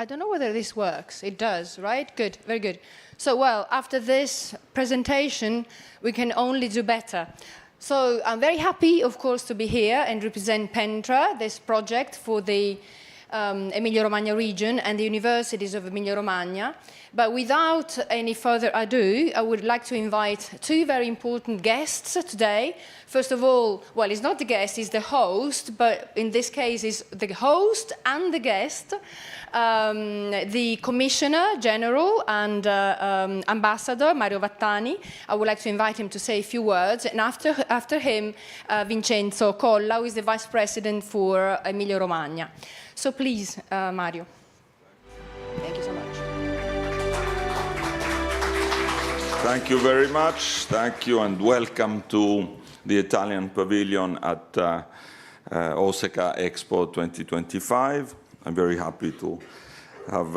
I don't know whether this works. It does, right? Good, very good. So, well, after this presentation, we can only do better. So I'm very happy, of course, to be here and represent PENTRER, this project for the Emilia-Romagna region and the universities of Emilia-Romagna. But without any further ado, I would like to invite two very important guests today. First of all, well, it's not the guest, it's the host, but in this case, it's the host and the guest, the Commissioner General and Ambassador Mario Vattani. I would like to invite him to say a few words, and after him, Vincenzo Colla, who is the Vice President for Emilia-Romagna. So please, Mario. Thank you so much. Thank you very much. Thank you and welcome to the Italian Pavilion at Osaka Expo 2025. I'm very happy to have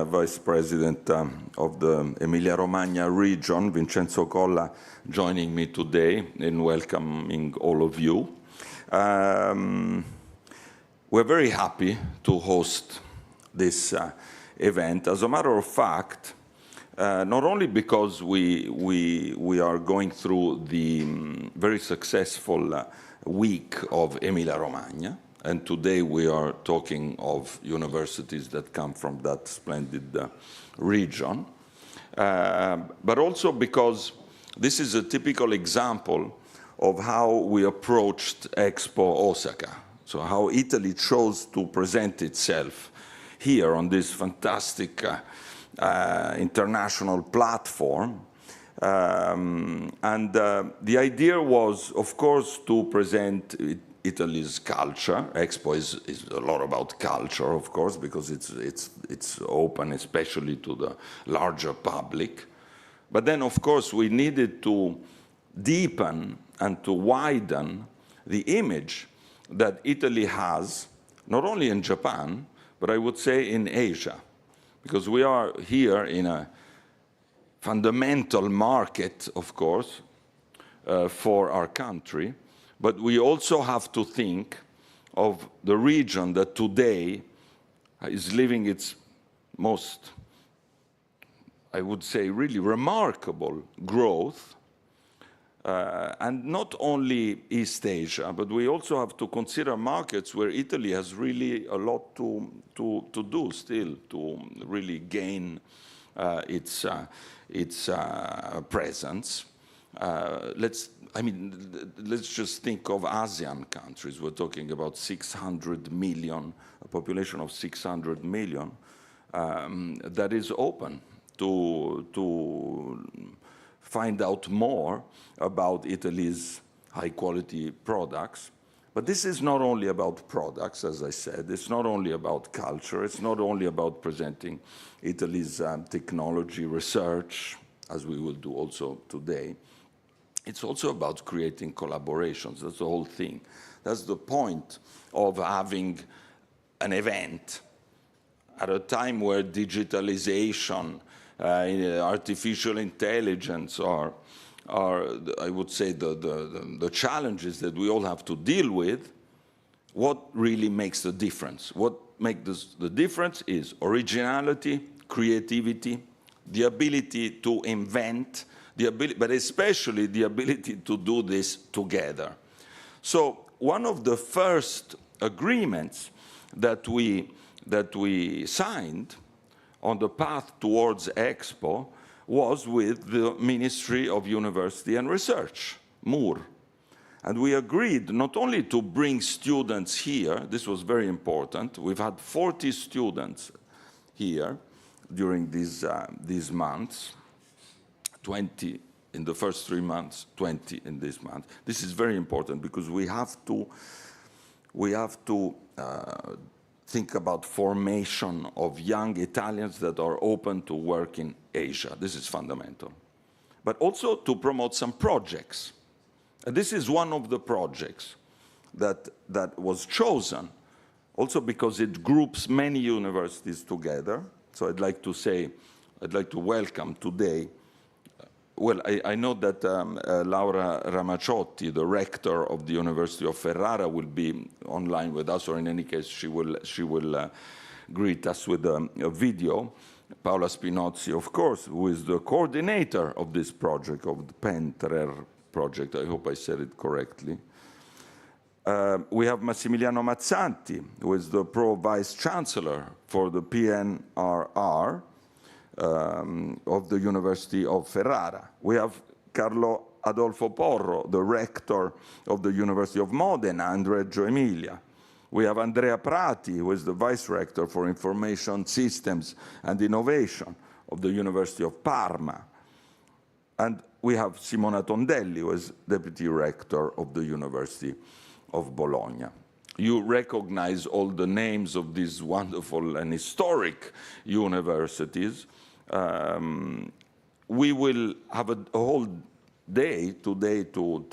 Vice President of the Emilia-Romagna region, Vincenzo Colla, joining me today in welcoming all of you. We're very happy to host this event. As a matter of fact, not only because we are going through the very successful week of Emilia-Romagna, and today we are talking of universities that come from that splendid region, but also because this is a typical example of how we approached Expo Osaka. So how Italy chose to present itself here on this fantastic international platform. The idea was, of course, to present Italy's culture. Expo is a lot about culture, of course, because it's open especially to the larger public. But then, of course, we needed to deepen and to widen the image that Italy has, not only in Japan, but I would say in Asia, because we are here in a fundamental market, of course, for our country, but we also have to think of the region that today is living its most, I would say, really remarkable growth. And not only East Asia, but we also have to consider markets where Italy has really a lot to do still to really gain its presence. Let's just think of ASEAN countries. We're talking about 600 million, a population of 600 million, that is open to find out more about Italy's high-quality products. But this is not only about products, as I said. It's not only about culture. It's not only about presenting Italy's technology research, as we will do also today. It's also about creating collaborations. That's the whole thing. That's the point of having an event at a time where digitalization, artificial intelligence are, I would say, the challenges that we all have to deal with. What really makes the difference? What makes the difference is originality, creativity, the ability to invent, but especially the ability to do this together. So one of the first agreements that we signed on the path towards Expo was with the Ministry of University and Research, MUR. And we agreed not only to bring students here, this was very important. We've had 40 students here during these months, 20 in the first 3 months, 20 in this month. This is very important because we have to think about formation of young Italians that are open to work in Asia. This is fundamental. But also to promote some projects. And this is one of the projects that was chosen, also because it groups many universities together. So I'd like to welcome today. Well, I know that Laura Ramacciotti, the rector of the University of Ferrara, will be online with us, or in any case, she will greet us with a video. Paola Spinozzi, of course, who is the coordinator of this project, of the PENTRER project. I hope I said it correctly. We have Massimiliano Mazzanti, who is the Pro-Vice Chancellor for the PNRR of the University of Ferrara. We have Carlo Adolfo Porro, the Rector of the University of Modena and Reggio Emilia. We have Andrea Prati, who is the Vice Rector for Information Systems and Innovation of the University of Parma. And we have Simona Tondelli, who is Deputy Rector of the University of Bologna. You recognize all the names of these wonderful and historic universities. We will have a whole day today to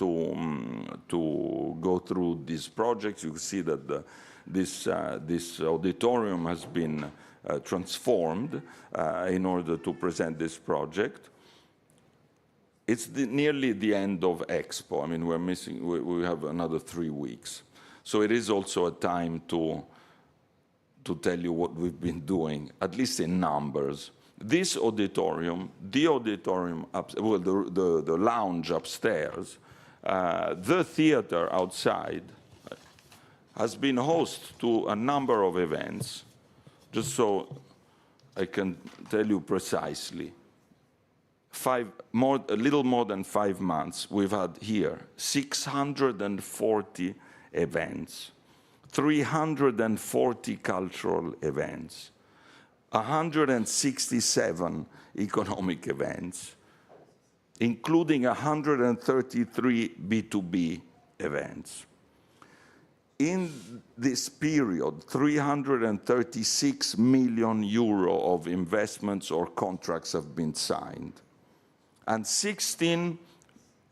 go through these projects. You see that this auditorium has been transformed in order to present this project. It's nearly the end of Expo. I mean, we have another 3 weeks. So it is also a time to tell you what we've been doing, at least in numbers. This auditorium, the lounge upstairs, the theater outside, has been host to a number of events. Just so I can tell you precisely, a little more than 5 months, we've had here 640 events, 340 cultural events, 167 economic events, including 133 B2B events. In this period, 336 million euro of investments or contracts have been signed, and 16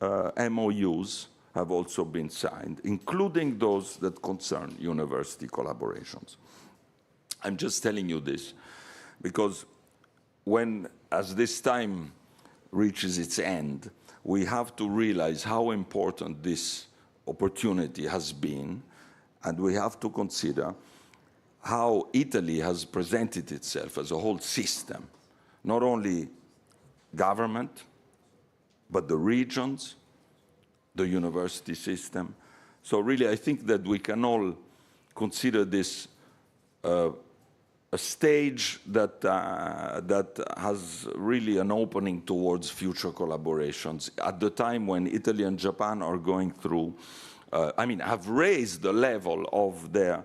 MOUs have also been signed, including those that concern university collaborations. I'm just telling you this because as this time reaches its end, we have to realize how important this opportunity has been, and we have to consider how Italy has presented itself as a whole system, not only government, but the regions, the university system. So really, I think that we can all consider this a stage that has really an opening towards future collaborations at the time when Italy and Japan are going through, have raised the level of their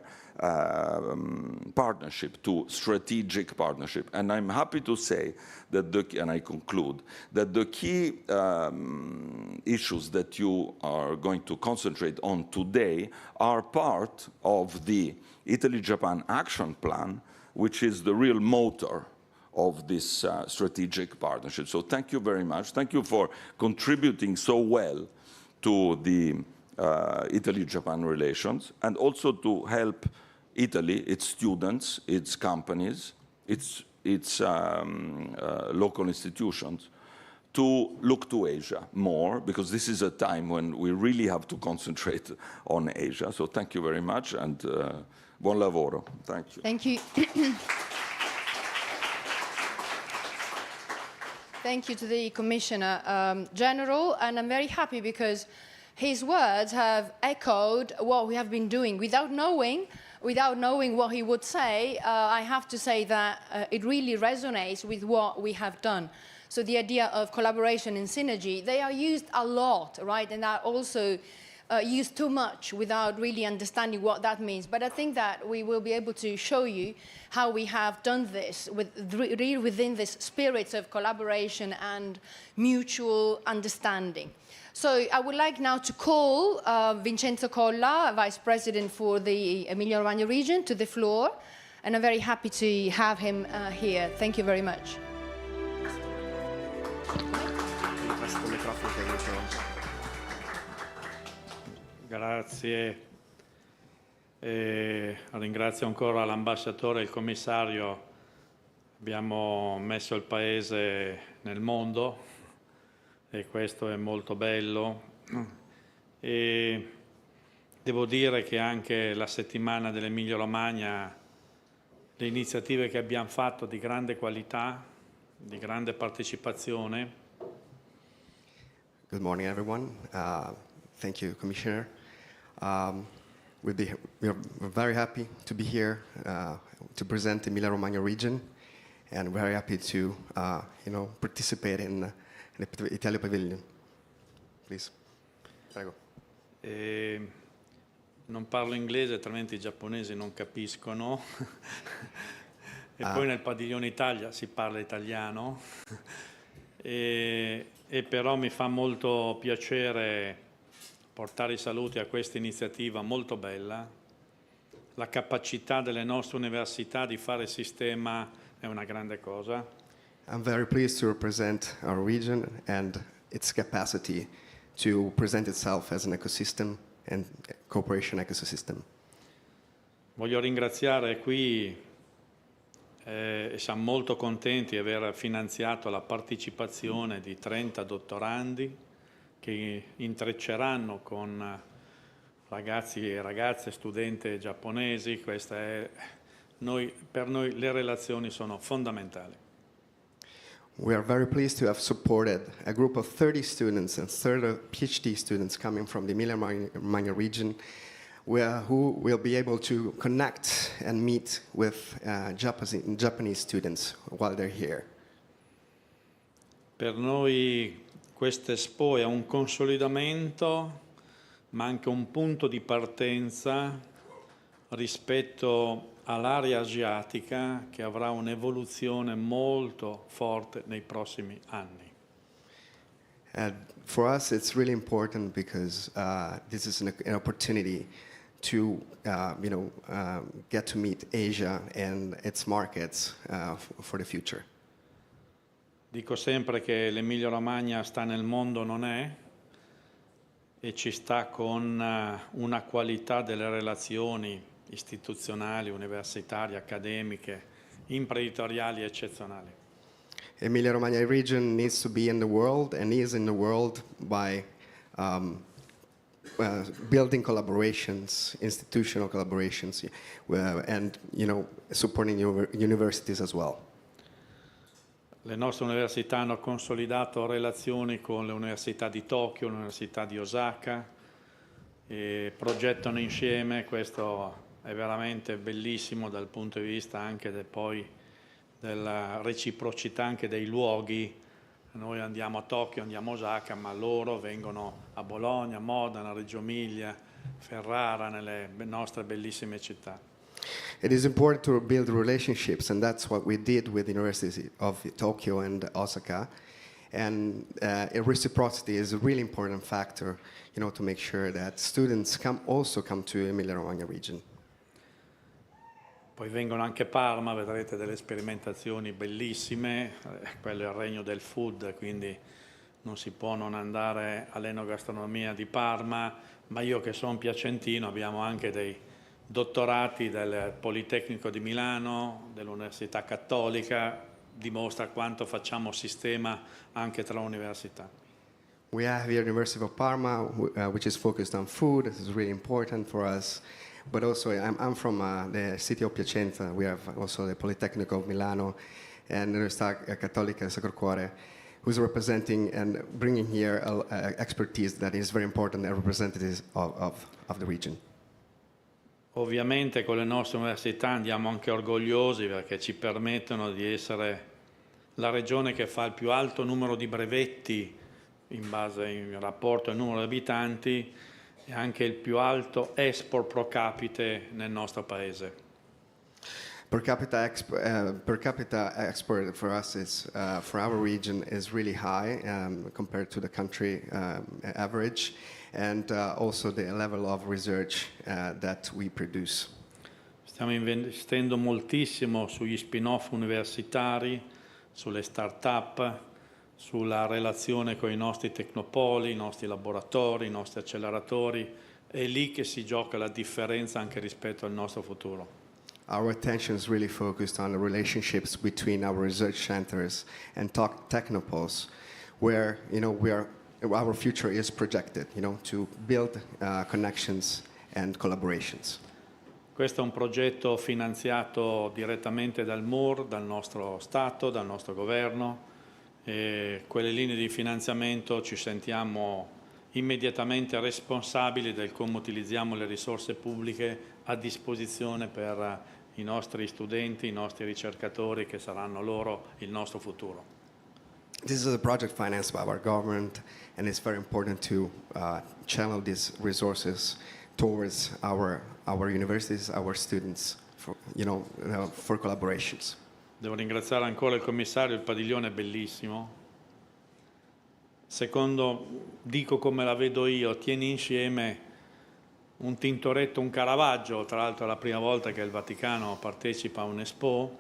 partnership to strategic partnership. And I'm happy to say that and I conclude, that the key issues that you are going to concentrate on today are part of the Italy-Japan Action Plan, which is the real motor of this strategic partnership. So thank you very much. Thank you for contributing so well to the Italy-Japan relations, and also to help Italy, its students, its companies, its local institutions, to look to Asia more, because this is a time when we really have to concentrate on Asia. So thank you very much, and buon lavoro. Thank you. Thank you. Thank you to the Commissioner General, and I'm very happy because his words have echoed what we have been doing. Without knowing what he would say, I have to say that it really resonates with what we have done. So the idea of collaboration and synergy, they are used a lot, right? And are also used too much without really understanding what that means. But I think that we will be able to show you how we have done this really within this spirit of collaboration and mutual understanding. So I would like now to call Vincenzo Colla, Vice President for the Emilia-Romagna region, to the floor. And I'm very happy to have him here. Thank you very much. Grazie. Ringrazio ancora l'ambasciatore e il commissario. Abbiamo messo il Paese nel mondo e questo è molto bello. E devo dire che anche la settimana dell'Emilia-Romagna le iniziative che abbiamo fatto di grande qualità, di grande partecipazione. Good morning, everyone. Thank you, Commissioner. We're very happy to be here to present the Emilia-Romagna region, and we're very happy to, participate in the Italia Pavilion. Please. Prego. Non parlo inglese, altrimenti i giapponesi non capiscono. E Ah. poi nel padiglione Italia si parla italiano. E però mi fa molto piacere portare i saluti a questa iniziativa molto bella. La capacità delle nostre università di fare sistema è una grande cosa. I'm very pleased to represent our region and its capacity to present itself as an ecosystem and cooperation ecosystem. Voglio ringraziare qui e siamo molto contenti di aver finanziato la partecipazione di 30 dottorandi che intrecceranno con ragazzi e ragazze, studenti giapponesi. Per noi le relazioni sono fondamentali. We are very pleased to have supported a group of 30 students and 30 PhD students coming from the Emilia-Romagna region who will be able to connect and meet with Japanese students while they're here. Per noi quest'Expo è un consolidamento, ma anche un punto di partenza rispetto all'area asiatica che avrà un'evoluzione molto forte nei prossimi anni. And for us, it's really important because this is an opportunity to, get to meet Asia and its markets for the future. Dico sempre che l'Emilia-Romagna sta nel mondo, non è, e ci sta con una qualità delle relazioni istituzionali, universitarie, accademiche, imprenditoriali eccezionali. Emilia-Romagna region needs to be in the world and is in the world by building collaborations, institutional collaborations, and supporting universities as well. Le nostre università hanno consolidato relazioni con le università di Tokyo, l'università di Osaka, e progettano insieme. Questo è veramente bellissimo dal punto di vista anche della reciprocità anche dei luoghi. Noi andiamo a Tokyo, andiamo a Osaka, ma loro vengono a Bologna, Modena, Reggio Emilia, Ferrara, nelle nostre bellissime città. It is important to build relationships, and that's what we did with the University of Tokyo and Osaka. And reciprocity is a really important factor, to make sure that students also come to Emilia-Romagna region. Poi vengono anche a Parma, vedrete delle sperimentazioni bellissime, quello è il regno del food, quindi non si può non andare all'enogastronomia di Parma, ma io che sono piacentino abbiamo anche dei dottorati del Politecnico di Milano, dell'Università Cattolica, dimostra quanto facciamo sistema anche tra università. We have here the University of Parma, which is focused on food. This is really important for us. But also, I'm from the city of Piacenza. We have also the Politecnico of Milano and the Università Cattolica Sacro Cuore, who's representing and bringing here expertise that is very important and representative of the region. Ovviamente con le nostre università andiamo anche orgogliosi perché ci permettono di essere la regione che fa il più alto numero di brevetti in rapporto al numero di abitanti e anche il più alto export pro capite nel nostro paese. Per capita export for us is for our region is really high compared to the country average, and also the level of research that we produce. Stiamo investendo moltissimo sugli spin-off universitari, sulle start-up, sulla relazione con i nostri tecnopoli, i nostri laboratori, i nostri acceleratori. È lì che si gioca la differenza anche rispetto al nostro futuro. Our attention is really focused on the relationships between our research centers and technopoles, where our future is projected, to build connections and collaborations. Questo è un progetto finanziato direttamente dal MUR, dal nostro Stato, dal nostro governo, e quelle linee di finanziamento ci sentiamo immediatamente responsabili del come utilizziamo le risorse pubbliche a disposizione per i nostri studenti, i nostri ricercatori, che saranno loro il nostro futuro. This is a project financed by our government, and it's very important to channel these resources towards our universities, our students, for collaborations. Devo ringraziare ancora il commissario, il padiglione è bellissimo. Secondo, dico come la vedo io, tieni insieme un Tintoretto, un Caravaggio, tra l'altro è la prima volta che il Vaticano partecipa a un'Expo.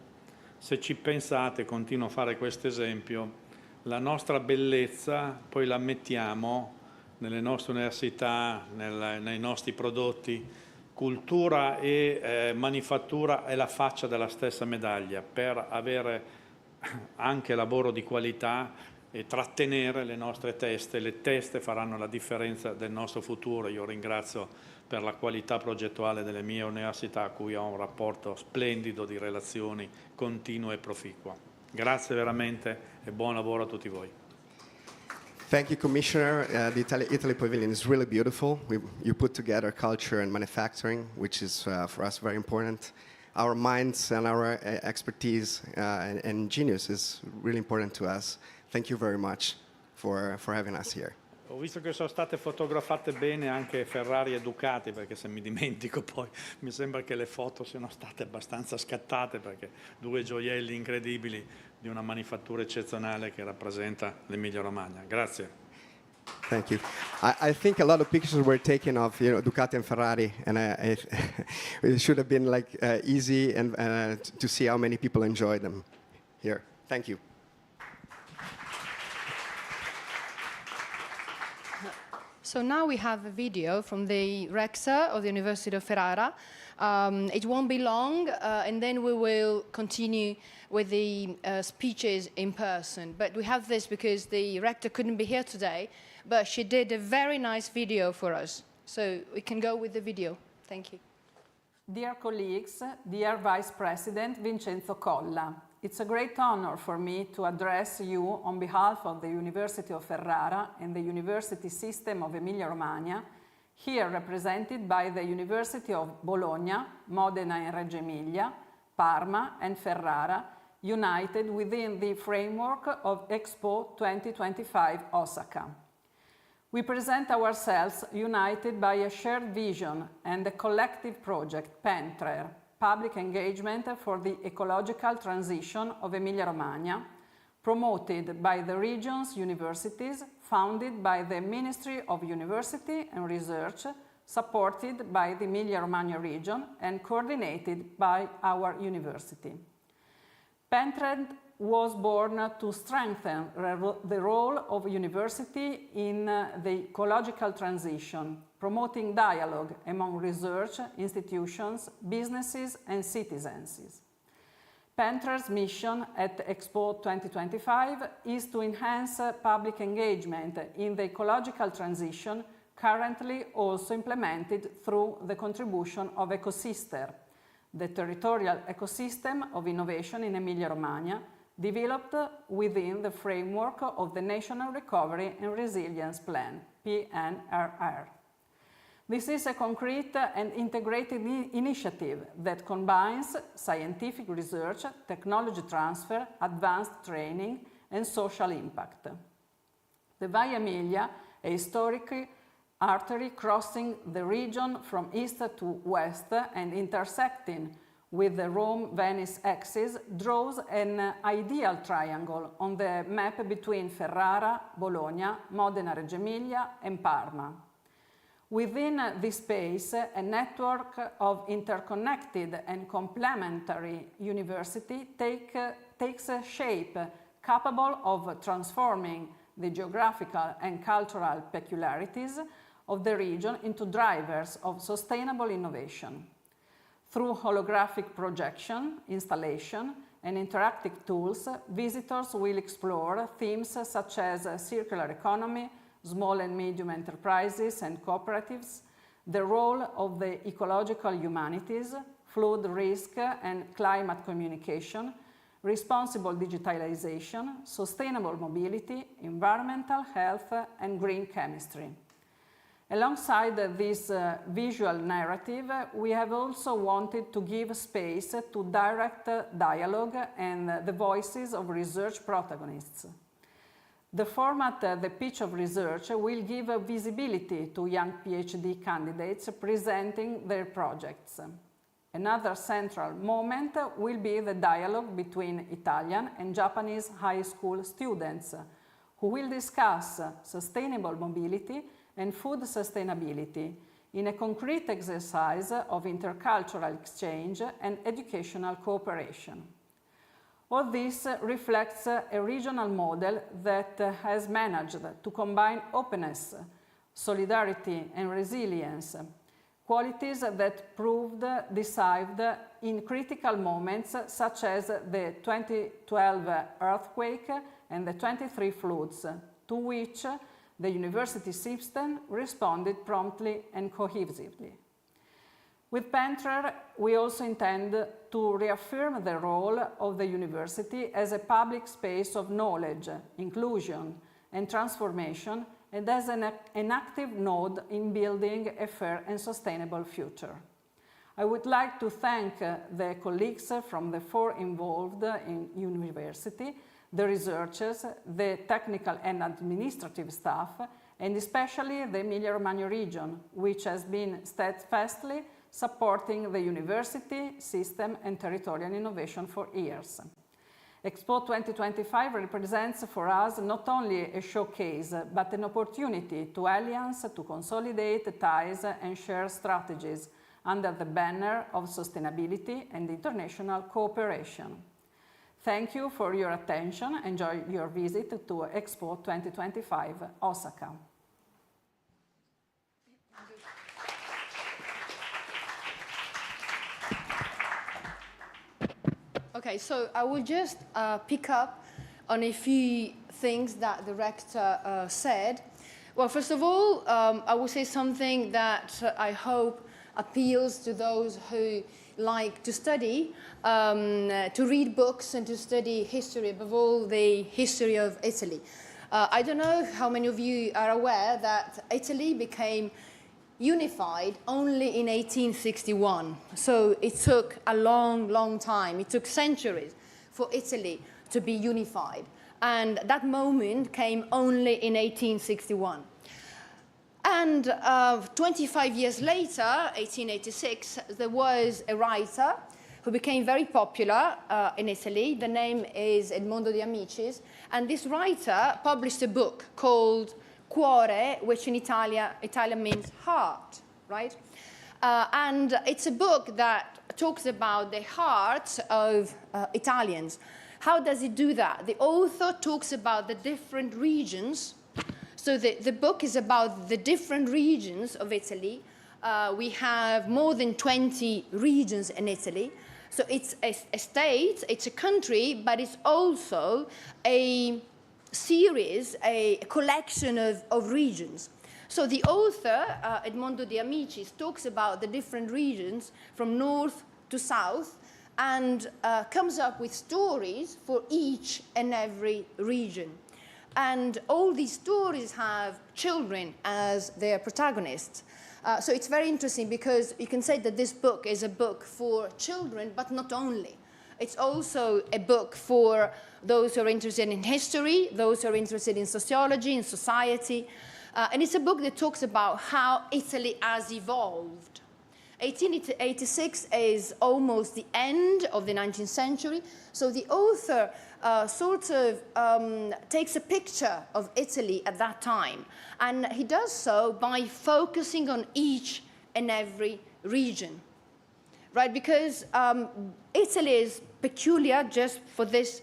Se ci pensate, continuo a fare questo esempio, la nostra bellezza poi la mettiamo nelle nostre università, nei nostri prodotti. Cultura e manifattura è la faccia della stessa medaglia. Per avere anche lavoro di qualità e trattenere le nostre teste, le teste faranno la differenza del nostro futuro. Io ringrazio per la qualità progettuale delle mie università, a cui ho un rapporto splendido di relazioni continue e proficue. Grazie veramente e buon lavoro a tutti voi. Thank you, Commissioner. The Italy Pavilion is really beautiful. You put together culture and manufacturing, which is for us very important. Our minds and our expertise and genius is really important to us. Thank you very much for having us here. Ho visto che sono state fotografate bene anche Ferrari e Ducati, perché se mi dimentico poi mi sembra che le foto siano state abbastanza scattate, perché due gioielli incredibili di una manifattura eccezionale che rappresenta l'Emilia Romagna. Grazie. Thank you. I think a lot of pictures were taken of Ducati and Ferrari, and it should have been easy and to see how many people enjoy them here. Thank you. So now we have a video from the Rector of the University of Ferrara. It won't be long, and then we will continue with the speeches in person. But we have this because the Rector couldn't be here today, but she did a very nice video for us. So we can go with the video. Thank you. Dear colleagues, dear Vice President Vincenzo Colla, it's a great honor for me to address you on behalf of the University of Ferrara and the University System of Emilia-Romagna, here represented by the University of Bologna, Modena and Reggio Emilia, Parma and Ferrara, united within the framework of Expo 2025 Osaka. We present ourselves united by a shared vision and a collective project, PENTRER, Public Engagement for the Ecological Transition of Emilia-Romagna, promoted by the region's universities, founded by the Ministry of University and Research, supported by the Emilia-Romagna region, and coordinated by our university. PENTRER was born to strengthen the role of university in the ecological transition, promoting dialogue among research institutions, businesses, and citizens. PENTRER's mission at Expo 2025 is to enhance public engagement in the ecological transition, currently also implemented through the contribution of Ecosister, the territorial ecosystem of innovation in Emilia-Romagna, developed within the framework of the National Recovery and Resilience Plan, PNRR. This is a concrete and integrated initiative that combines scientific research, technology transfer, advanced training, and social impact. The Via Emilia, a historic artery crossing the region from east to west and intersecting with the Rome-Venice axis, draws an ideal triangle on the map between Ferrara, Bologna, Modena, Reggio Emilia, and Parma. Within this space, a network of interconnected and complementary universities takes shape, capable of transforming the geographical and cultural peculiarities of the region into drivers of sustainable innovation. Through holographic projection, installation, and interactive tools, visitors will explore themes such as circular economy, small and medium enterprises and cooperatives, the role of the ecological humanities, flood risk and climate communication, responsible digitalization, sustainable mobility, environmental health, and green chemistry. Alongside this visual narrative, we have also wanted to give space to direct dialogue and the voices of research protagonists. The format, the pitch of research, will give visibility to young PhD candidates presenting their projects. Another central moment will be the dialogue between Italian and Japanese high school students, who will discuss sustainable mobility and food sustainability in a concrete exercise of intercultural exchange and educational cooperation. All this reflects a regional model that has managed to combine openness, solidarity, and resilience, qualities that proved decisive in critical moments such as the 2012 earthquake and the 23 floods, to which the university system responded promptly and cohesively. With PENTRER, we also intend to reaffirm the role of the university as a public space of knowledge, inclusion, and transformation, and as an active node in building a fair and sustainable future. I would like to thank the colleagues from the four involved in university, the researchers, the technical and administrative staff, and especially the Emilia-Romagna region, which has been steadfastly supporting the university, system, and territorial innovation for years. Expo 2025 represents for us not only a showcase, but an opportunity to alliance, to consolidate ties and share strategies under the banner of sustainability and international cooperation. Thank you for your attention. Enjoy your visit to Expo 2025, Osaka. Okay, so I will just pick up on a few things that the rector said. Well, first of all, I will say something that I hope appeals to those who like to study, to read books and to study history, above all the history of Italy. I don't know how many of you are aware that Italy became unified only in 1861. So it took a long, long time. It took centuries for Italy to be unified. And that moment came only in 1861. And 25 years later, 1886, there was a writer who became very popular in Italy. The name is Edmondo de Amicis. And this writer published a book called Cuore, which in Italian means heart, right? And it's a book that talks about the hearts of Italians. How does it do that? The author talks about the different regions. So the book is about the different regions of Italy. We have more than 20 regions in Italy. So it's a state, it's a country, but it's also a series, a collection of regions. So the author, Edmondo de Amicis, talks about the different regions from north to south and comes up with stories for each and every region. And all these stories have children as their protagonists. So it's very interesting because you can say that this book is a book for children, but not only. It's also a book for those who are interested in history, those who are interested in sociology, in society. And it's a book that talks about how Italy has evolved. 1886 is almost the end of the 19th century. So the author sort of takes a picture of Italy at that time. And he does so by focusing on each and every region. Right, because Italy is peculiar just for this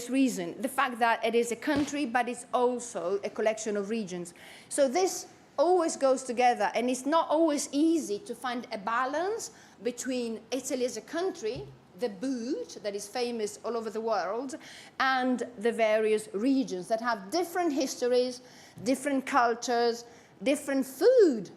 reason, the fact that it is a country, but it's also a collection of regions. So this always goes together, and it's not always easy to find a balance between Italy as a country, the boot that is famous all over the world, and the various regions that have different histories, different cultures, different food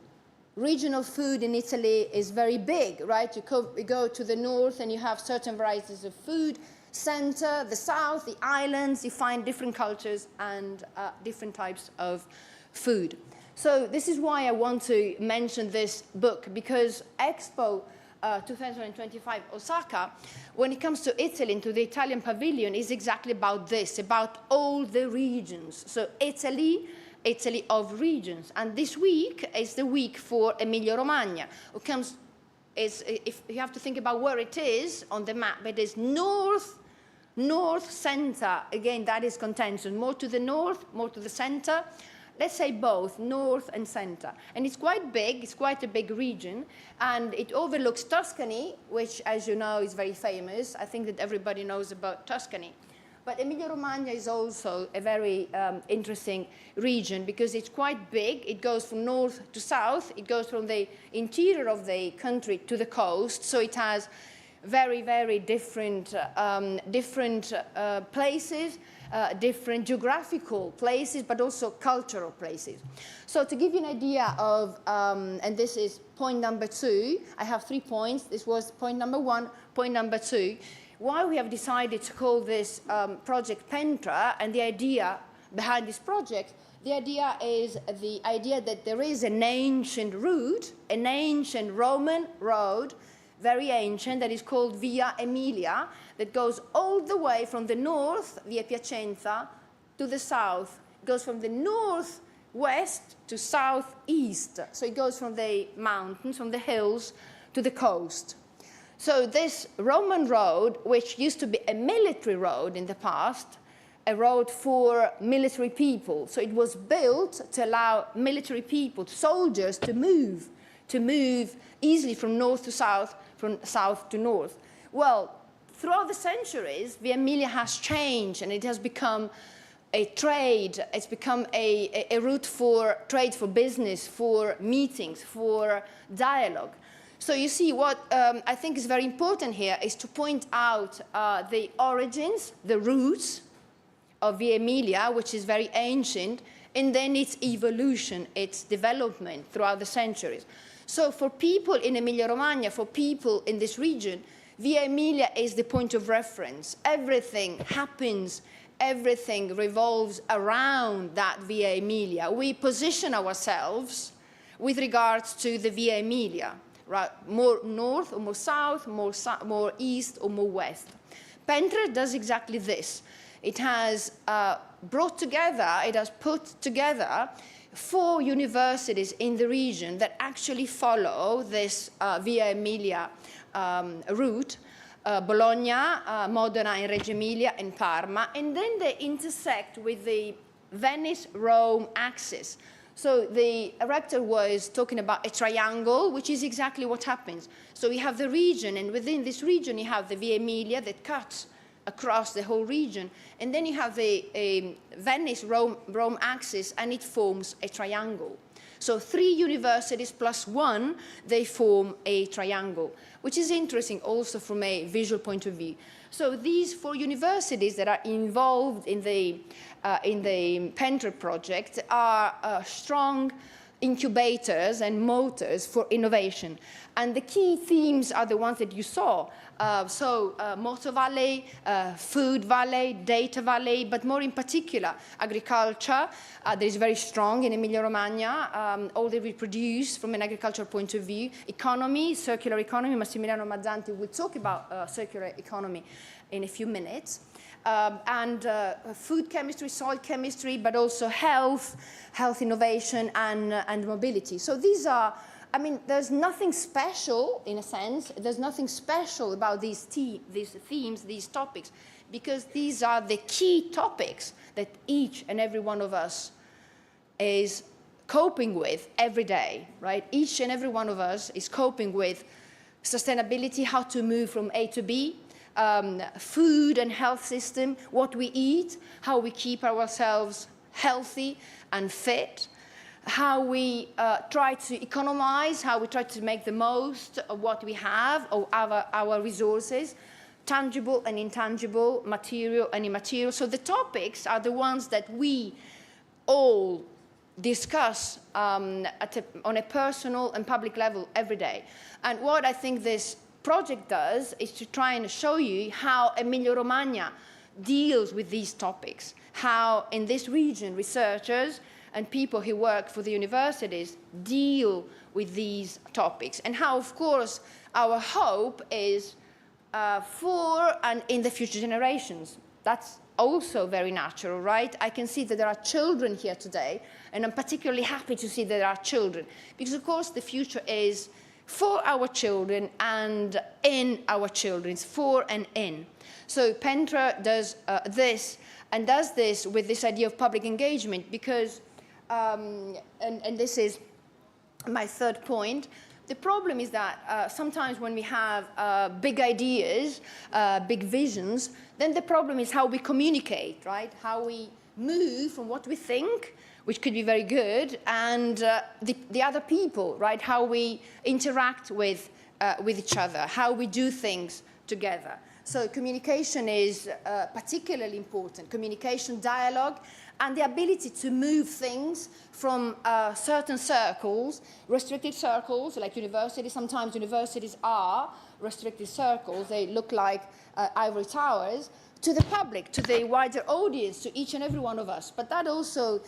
regional food in Italy is very big, right? You go to the north and you have certain varieties of food, center, the south, the islands, you find different cultures and different types of food. So this is why I want to mention this book, because Expo 2025 Osaka, when it comes to Italy and to the Italian pavilion, is exactly about this, about all the regions. So Italy of regions. And this week is the week for Emilia-Romagna, who comes, if you have to think about where it is on the map, it is north, center. Again, that is contentious. More to the north, more to the center. Let's say both, north and center. And it's quite big, it's quite a big region, and it overlooks Tuscany, which, as you know, is very famous. I think that everybody knows about Tuscany. But Emilia-Romagna is also a very interesting region because it's quite big. It goes from north to south. It goes from the interior of the country to the coast. So it has very, very different places, different geographical places, but also cultural places. So to give you an idea of, and this is point number 2, I have 3 points. This was point number 1, point number 2. Why we have decided to call this project PENTRER, and the idea behind this project, the idea is the idea that there is an ancient route, an ancient Roman road, very ancient, that is called Via Emilia, that goes all the way from the north, Via Piacenza, to the south. It goes from the northwest to southeast. So it goes from the mountains, from the hills, to the coast. So this Roman road, which used to be a military road in the past, a road for military people. So it was built to allow military people, soldiers, to move easily from north to south, from south to north. Well, throughout the centuries, Via Emilia has changed, and it has become a trade. It's become a route for trade, for business, for meetings, for dialogue. So you see, what I think is very important here is to point out the origins, the roots of Via Emilia, which is very ancient, and then its evolution, its development throughout the centuries. So for people in Emilia-Romagna, for people in this region, Via Emilia is the point of reference. Everything happens, everything revolves around that Via Emilia. We position ourselves with regards to the Via Emilia, right? More north or more south, more east or more west. PENTRER does exactly this. It has brought together, it has put together 4 universities in the region that actually follow this Via Emilia route, Bologna, Modena and Reggio Emilia and Parma, and then they intersect with the Venice-Rome axis. So the rector was talking about a triangle, which is exactly what happens. So we have the region, and within this region you have the Via Emilia that cuts across the whole region, and then you have the Venice-Rome axis, and it forms a triangle. So 3 universities plus 1, they form a triangle, which is interesting also from a visual point of view. So these 4 universities that are involved in the PENTRER project are strong incubators and motors for innovation. And the key themes are the ones that you saw. Motor Valley, Food Valley, Data Valley, but more in particular, agriculture that is very strong in Emilia-Romagna, all that we produce from an agricultural point of view. Economy, circular economy. Massimiliano Mazzanti will talk about circular economy in a few minutes. Food chemistry, soil chemistry, but also health innovation, and mobility. So these are, I mean, there's nothing special, in a sense. There's nothing special about these themes, these topics, because these are the key topics that each and every one of us is coping with every day, right? Each and every one of us is coping with sustainability, how to move from A to B, food and health system, what we eat, how we keep ourselves healthy and fit, how we try to economize, how we try to make the most of what we have, of our resources, tangible and intangible, material and immaterial. So the topics are the ones that we all discuss on a personal and public level every day. And what I think this project does is to try and show you how Emilia-Romagna deals with these topics, how in this region researchers and people who work for the universities deal with these topics, and how, of course, our hope is for and in the future generations. That's also very natural, right? I can see that there are children here today, and I'm particularly happy to see that there are children, because, of course, the future is for our children and in our children. It's for and in. So PENTRER does this, and does this with this idea of public engagement, because, and this is my third point, the problem is that sometimes when we have big ideas, big visions, then the problem is how we communicate, right? How we move from what we think, which could be very good, and the other people, right? How we interact with each other, how we do things together. So communication is particularly important. Communication, dialogue, and the ability to move things from certain circles, restricted circles, like universities. Sometimes universities are restricted circles. They look like ivory towers, to the public, to the wider audience, to each and every one of us. But that also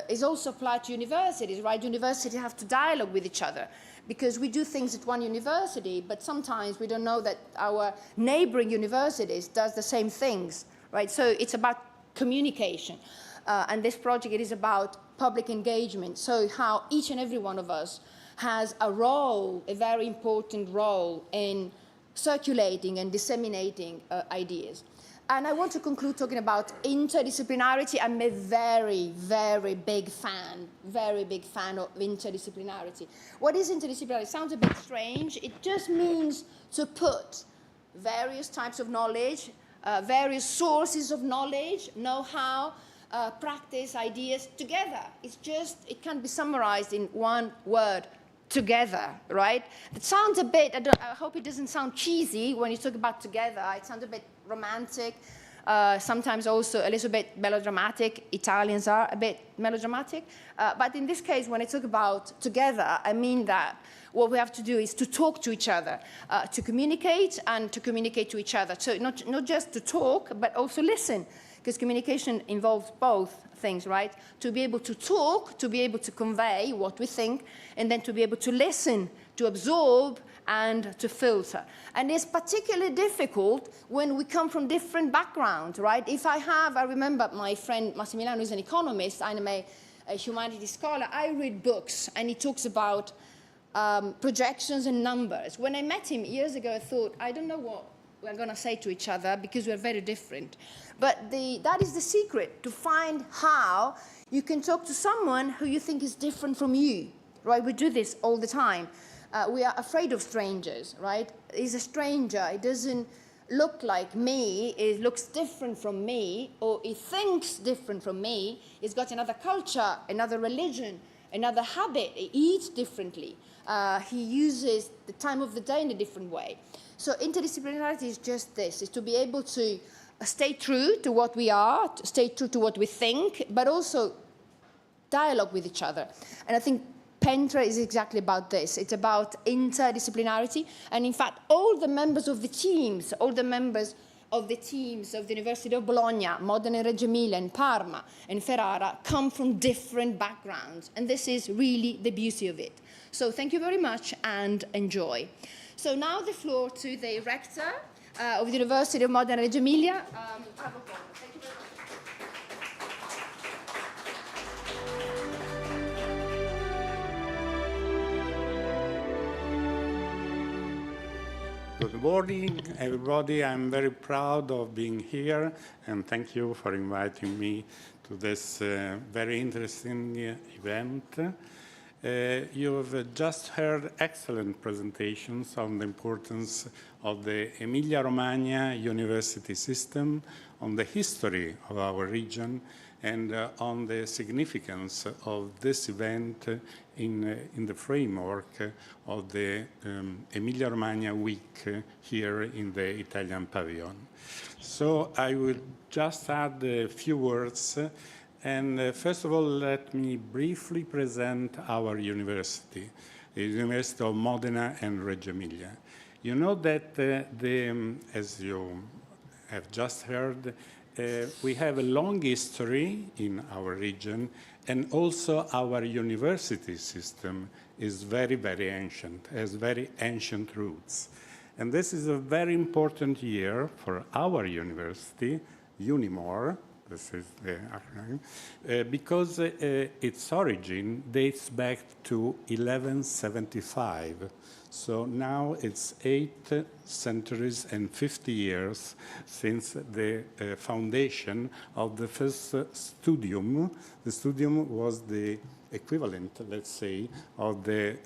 is also applied to universities, right? Universities have to dialogue with each other, because we do things at one university, but sometimes we don't know that our neighboring universities does the same things, right? So it's about communication. And this project, it is about public engagement. So how each and every one of us has a role, a very important role in circulating and disseminating ideas. And I want to conclude talking about interdisciplinarity. I'm a very, very big fan of interdisciplinarity. What is interdisciplinarity? It sounds a bit strange. It just means to put various types of knowledge, various sources of knowledge, know-how, practice, ideas together. It's just, it can be summarized in one word: together, right? It sounds a bit, I hope it doesn't sound cheesy when you talk about together. It sounds a bit romantic, sometimes also a little bit melodramatic. Italians are a bit melodramatic. But in this case, when I talk about together, I mean that what we have to do is to talk to each other, to communicate and to communicate to each other. So not just to talk, but also listen, because communication involves both things, right? To be able to talk, to be able to convey what we think, and then to be able to listen, to absorb, and to filter. And it's particularly difficult when we come from different backgrounds, right? I remember my friend Massimiliano is an economist, I'm a humanities scholar. I read books, and he talks about projections and numbers. When I met him years ago, I thought, I don't know what we're going to say to each other, because we're very different. But that is the secret, to find how you can talk to someone who you think is different from you, right? We do this all the time. We are afraid of strangers, right? He's a stranger. It doesn't look like me. It looks different from me, or he thinks different from me. He's got another culture, another religion, another habit. He eats differently. He uses the time of the day in a different way. So interdisciplinarity is just this, is to be able to stay true to what we are, to stay true to what we think, but also dialogue with each other. And I think PENTRER is exactly about this. It's about interdisciplinarity. And in fact, all the members of the teams, of the University of Bologna, Modena and Reggio Emilia, and Parma and Ferrara come from different backgrounds. And this is really the beauty of it. So thank you very much and enjoy. So now the floor to the rector of the University of Modena and Reggio Emilia. Thank you very much. Good morning, everybody. I'm very proud of being here, and thank you for inviting me to this very interesting event. You've just heard excellent presentations on the importance of the Emilia-Romagna university system, on the history of our region, and on the significance of this event in the framework of the Emilia-Romagna Week here in the Italian pavilion. So I will just add a few words And first of all, let me briefly present our university, the University of Modena and Reggio Emilia. You know that, as you have just heard, we have a long history in our region, and also our university system is very, very ancient, has very ancient roots. And this is a very important year for our university, Unimore, this is the acronym, because its origin dates back to 1175. So now it's 8 centuries and 50 years since the foundation of the first studium. The studium was the equivalent, let's say, of the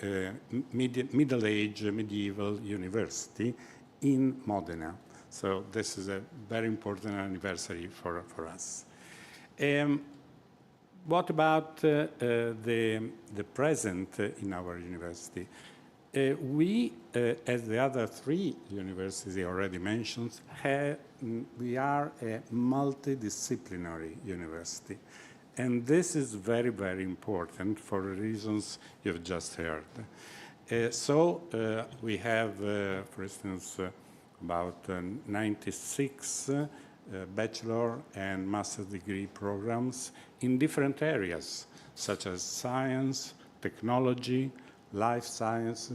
Middle Age medieval university in Modena. So this is a very important anniversary for us. What about the present in our university? We, as the other 3 universities I already mentioned, we are a multidisciplinary university. And this is very, very important for the reasons you've just heard. We have, for instance, about 96 bachelor and master's degree programs in different areas, such as science, technology, life science,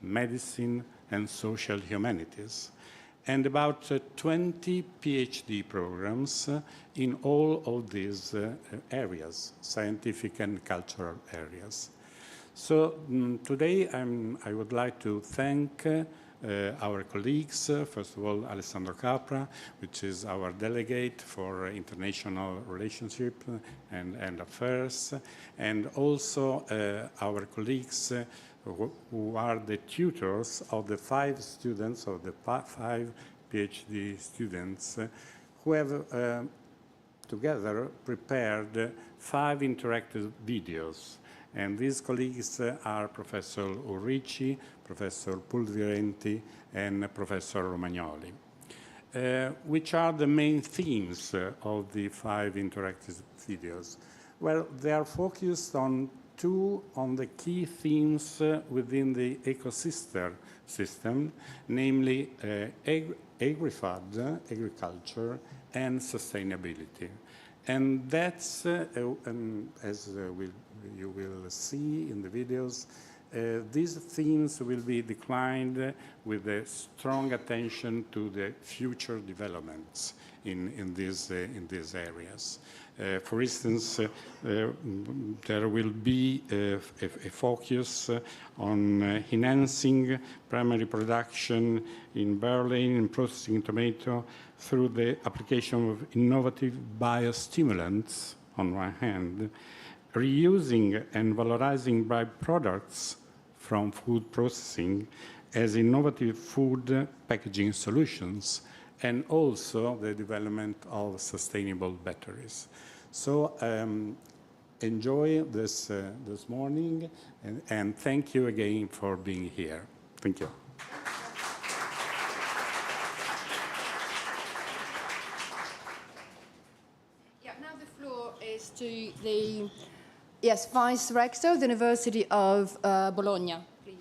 medicine, and social humanities, and about 20 PhD programs in all of these areas, scientific and cultural areas. So today I would like to thank our colleagues, first of all, Alessandro Capra, which is our delegate for international relationship and affairs, and also our colleagues who are the tutors of the 5 students, of the 5 PhD students, who have together prepared 5 interactive videos. And these colleagues are Professor Ulrici, Professor Pulvirenti, and Professor Romagnoli. Which are the main themes of the 5 interactive videos? Well, they are focused on 2 on the key themes within the ecosystem, namely agri-food, agriculture, and sustainability. And that's, as you will see in the videos, these themes will be declined with a strong attention to the future developments in these areas. For instance, there will be a focus on enhancing primary production in barley and processing tomato through the application of innovative biostimulants on one hand, reusing and valorizing byproducts from food processing as innovative food packaging solutions, and also the development of sustainable batteries. So enjoy this morning, and thank you again for being here. Thank you. Yeah, now the floor is to the Vice Rector of the University of Bologna. Please.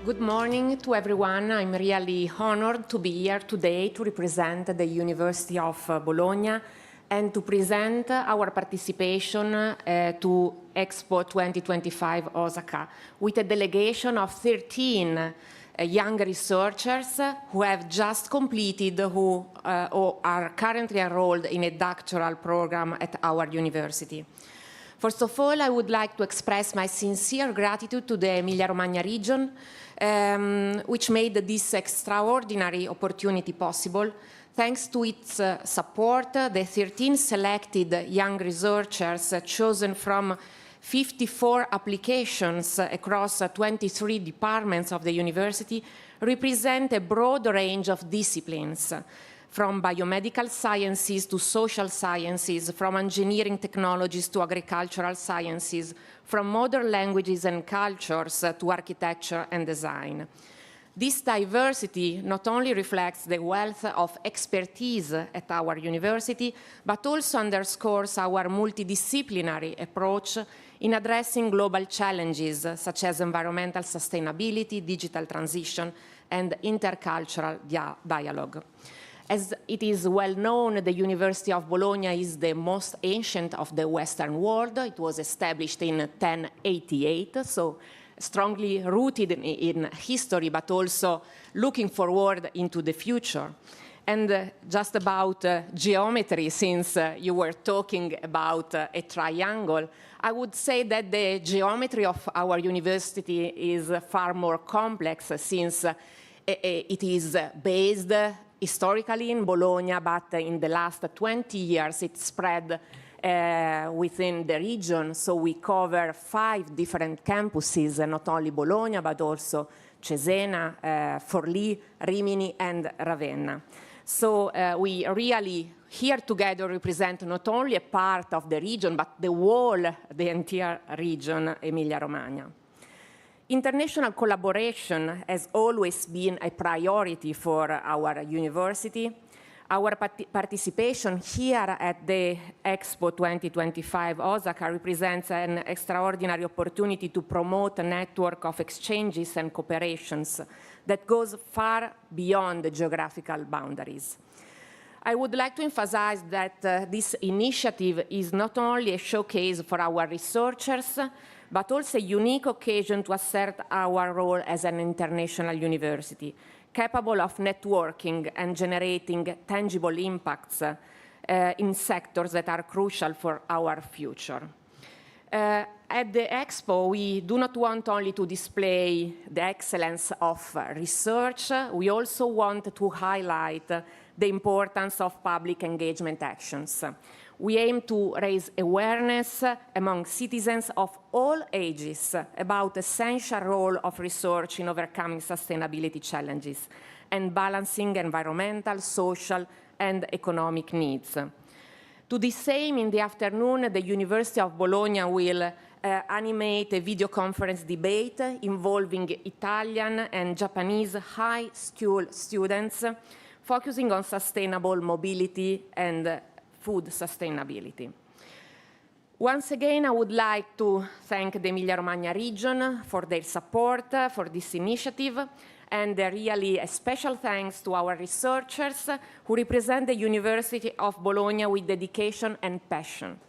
Good morning to everyone. I'm really honored to be here today to represent the University of Bologna and to present our participation to Expo 2025 Osaka with a delegation of 13 young researchers who have just completed, who are currently enrolled in a doctoral program at our university. First of all, I would like to express my sincere gratitude to the Emilia-Romagna region, which made this extraordinary opportunity possible. Thanks to its support, the 13 selected young researchers chosen from 54 applications across 23 departments of the university represent a broad range of disciplines, from biomedical sciences to social sciences, from engineering technologies to agricultural sciences, from modern languages and cultures to architecture and design. This diversity not only reflects the wealth of expertise at our university, but also underscores our multidisciplinary approach in addressing global challenges such as environmental sustainability, digital transition, and intercultural dialogue. As it is well known, the University of Bologna is the most ancient of the Western world. It was established in 1088, so strongly rooted in history, but also looking forward into the future. And just about geometry, since you were talking about a triangle, I would say that the geometry of our university is far more complex, since it is based historically in Bologna, but in the last 20 years it spread within the region. So we cover 5 different campuses, not only Bologna, but also Cesena, Forlì, Rimini, and Ravenna. So we really here together represent not only a part of the region, but the entire region, Emilia-Romagna. International collaboration has always been a priority for our university. Our participation here at the Expo 2025 Osaka represents an extraordinary opportunity to promote a network of exchanges and cooperations that goes far beyond the geographical boundaries. I would like to emphasize that this initiative is not only a showcase for our researchers, but also a unique occasion to assert our role as an international university, capable of networking and generating tangible impacts in sectors that are crucial for our future. At the Expo, we do not want only to display the excellence of research, we also want to highlight the importance of public engagement actions. We aim to raise awareness among citizens of all ages about the essential role of research in overcoming sustainability challenges and balancing environmental, social, and economic needs. To the same, in the afternoon, the University of Bologna will animate a video conference debate involving Italian and Japanese high school students, focusing on sustainable mobility and food sustainability. Once again, I would like to thank the Emilia-Romagna region for their support for this initiative, and really a special thanks to our researchers who represent the University of Bologna with dedication and passion.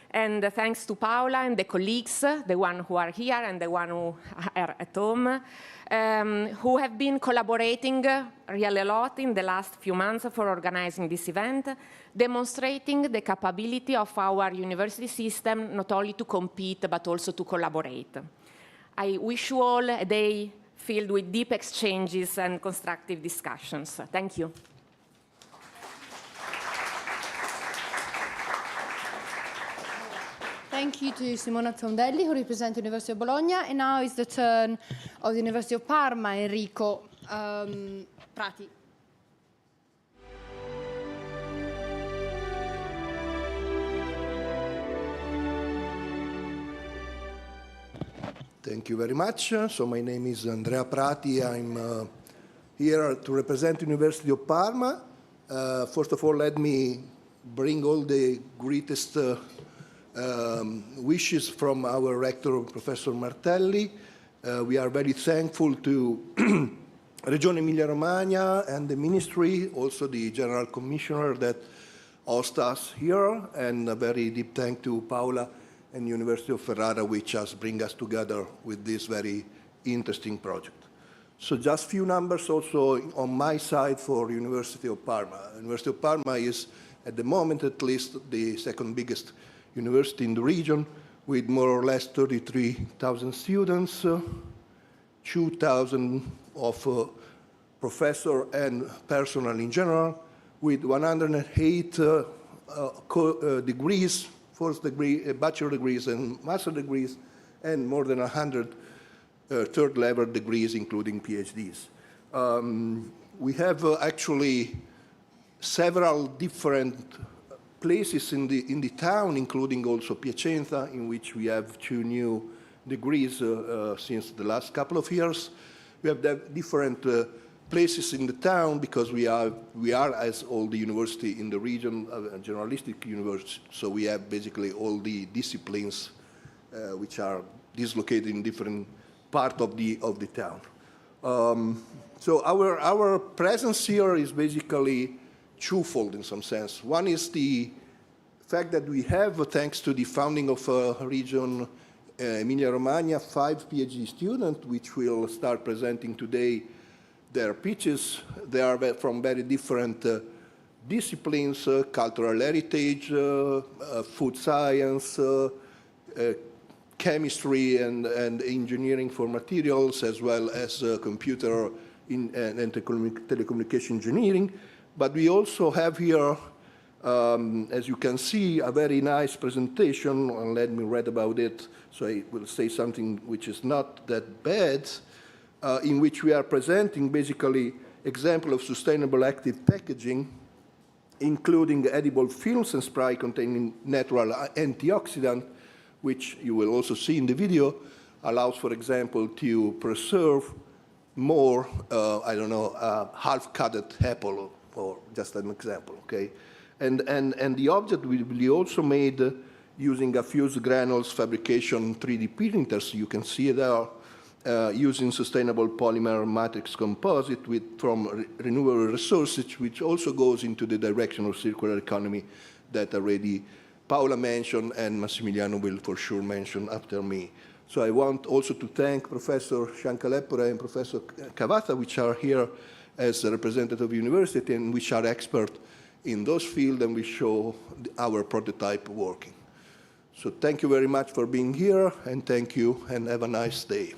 And thanks to Paola and the colleagues, the one who are here and the one who are at home, who have been collaborating really a lot in the last few months for organizing this event, demonstrating the capability of our university system not only to compete but also to collaborate. I wish you all a day filled with deep exchanges and constructive discussions. Thank you. Thank you to Simona Tondelli, who represents the University of Bologna. And now it's the turn of the University of Parma, Enrico Prati. Thank you very much. So my name is Andrea Prati. I'm here to represent the University of Parma. First of all, let me bring all the greatest wishes from our rector, Professor Martelli. We are very thankful to Regione Emilia-Romagna and the Ministry, also the General Commissioner that host us here, and a very deep thank to Paola and University of Ferrara, which has bring us together with this very interesting project. So just few numbers also on my side for University of Parma. University of Parma is, at the moment at least, the second biggest university in the region, with more or less 33,000 students, 2,000 of professor and personnel in general, with 108 degrees, first degree, bachelor degrees and master degrees, and more than 100 third-level degrees, including PhDs. We have actually several different places in the town, including also Piacenza, in which we have 2 new degrees since the last couple of years. We have different places in the town because we are, as all the university in the region, a generalistic university. So we have basically all the disciplines which are dislocated in different part of the town. So our presence here is basically twofold in some sense. One is the fact that we have, thanks to the founding of region Emilia-Romagna, 5 PhD students, which will start presenting today their pitches. They are from very different disciplines, cultural heritage, food science, chemistry and engineering for materials, as well as computer and telecommunication engineering. But we also have here, as you can see, a very nice presentation, and let me read about it, so I will say something which is not that bad, in which we are presenting basically example of sustainable active packaging, including edible films and spray containing natural antioxidant, which you will also see in the video, allows, for example, to preserve more, I don't know, half-cut apple, or just an example, okay? And the object will be also made using a fused granules fabrication 3D printers. You can see there, using sustainable polymer matrix composite from renewable resources, which also goes into the direction of circular economy that already Paola mentioned and Massimiliano will for sure mention after me. So I want also to thank Professor Sciancalepore and Professor Cavazza, which are here as a representative of the university and which are experts in those fields, and we show our prototype working. So thank you very much for being here, and thank you, and have a nice day.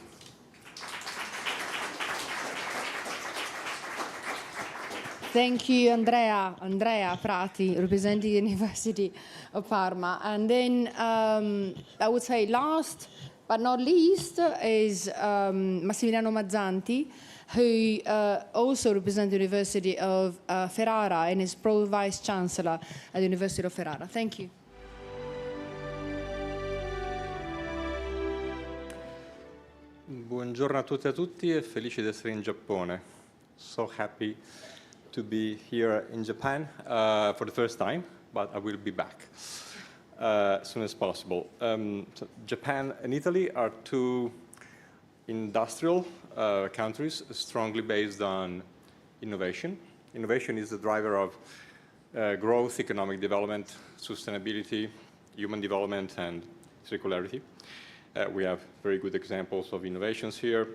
Thank you, Andrea Prati, representing the University of Parma. And then I would say last but not least is Massimiliano Mazzanti, who also represents the University of Ferrara and is Pro-Vice Chancellor at the University of Ferrara. Thank you. Buongiorno a tutte e a tutti e felice di essere in Giappone. So happy to be here in Japan for the first time, but I will be back as soon as possible. So Japan and Italy are two industrial countries strongly based on innovation. Innovation is the driver of growth, economic development, sustainability, human development, and circularity. We have very good examples of innovations here.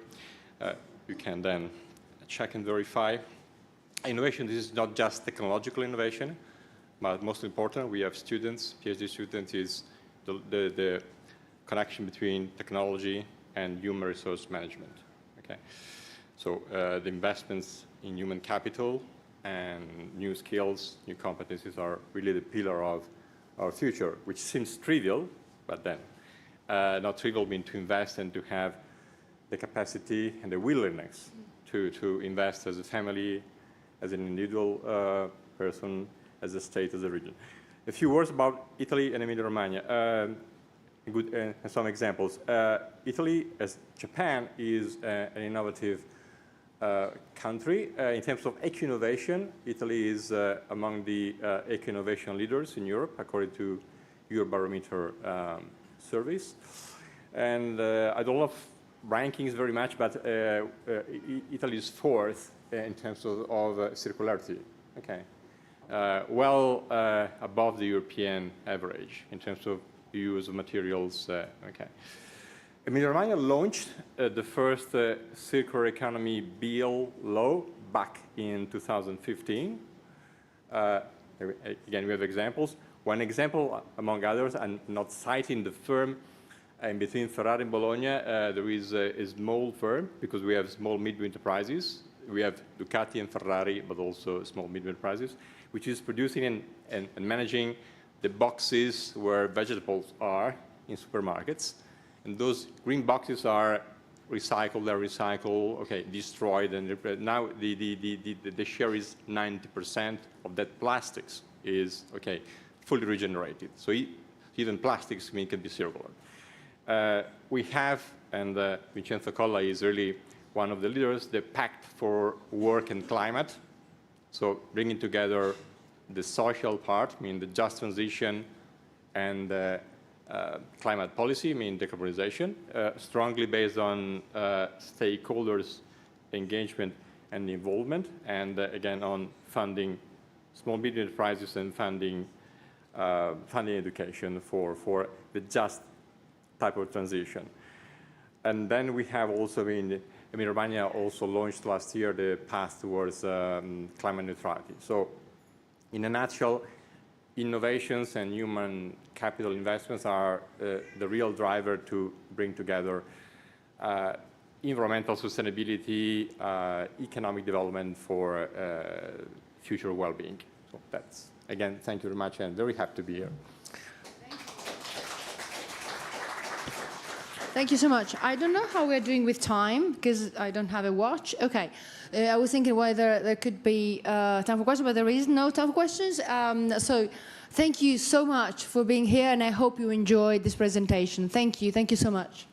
You can then check and verify. Innovation is not just technological innovation, but most important, we have students. PhD students is the connection between technology and human resource management. Okay, so the investments in human capital and new skills, new competencies are really the pillar of our future, which seems trivial, but then not trivial means to invest and to have the capacity and the willingness to invest as a family, as an individual person, as a state, as a region. A few words about Italy and Emilia-Romagna. Some examples. Italy, as Japan, is an innovative country. In terms of eco-innovation, Italy is among the eco-innovation leaders in Europe, according to Eurobarometer service. And I don't love rankings very much, but Italy is fourth in terms of circularity. Okay, well above the European average in terms of use of materials. Okay, Emilia-Romagna launched the first circular economy bill law back in 2015. Again, we have examples. One example, among others, and not citing the firm, in between Ferrara and Bologna, there is a small firm, because we have small medium enterprises. We have Ducati and Ferrari, but also small medium enterprises, which is producing and managing the boxes where vegetables are in supermarkets. And those green boxes are recycled, okay, destroyed, and now the share is 90% of that plastics is, okay, fully regenerated. So even plastics can be circular. We have, and Vincenzo Colla is really one of the leaders, the Pact for Work and Climate. So bringing together the social part, I mean the just transition, and climate policy, I mean decarbonization, strongly based on stakeholders' engagement and involvement, and again on funding small medium enterprises and funding education for the just type of transition. And then we have also Romania also launched last year the path towards climate neutrality. So in a nutshell, innovations and human capital investments are the real driver to bring together environmental sustainability, economic development for future well-being. So that's, again, thank you very much, and very happy to be here. Thank you so much. I don't know how we're doing with time, because I don't have a watch. Okay. I was thinking whether there could be time for questions, but there is no time for questions. So thank you so much for being here, and I hope you enjoyed this presentation. Thank you. Thank you so much.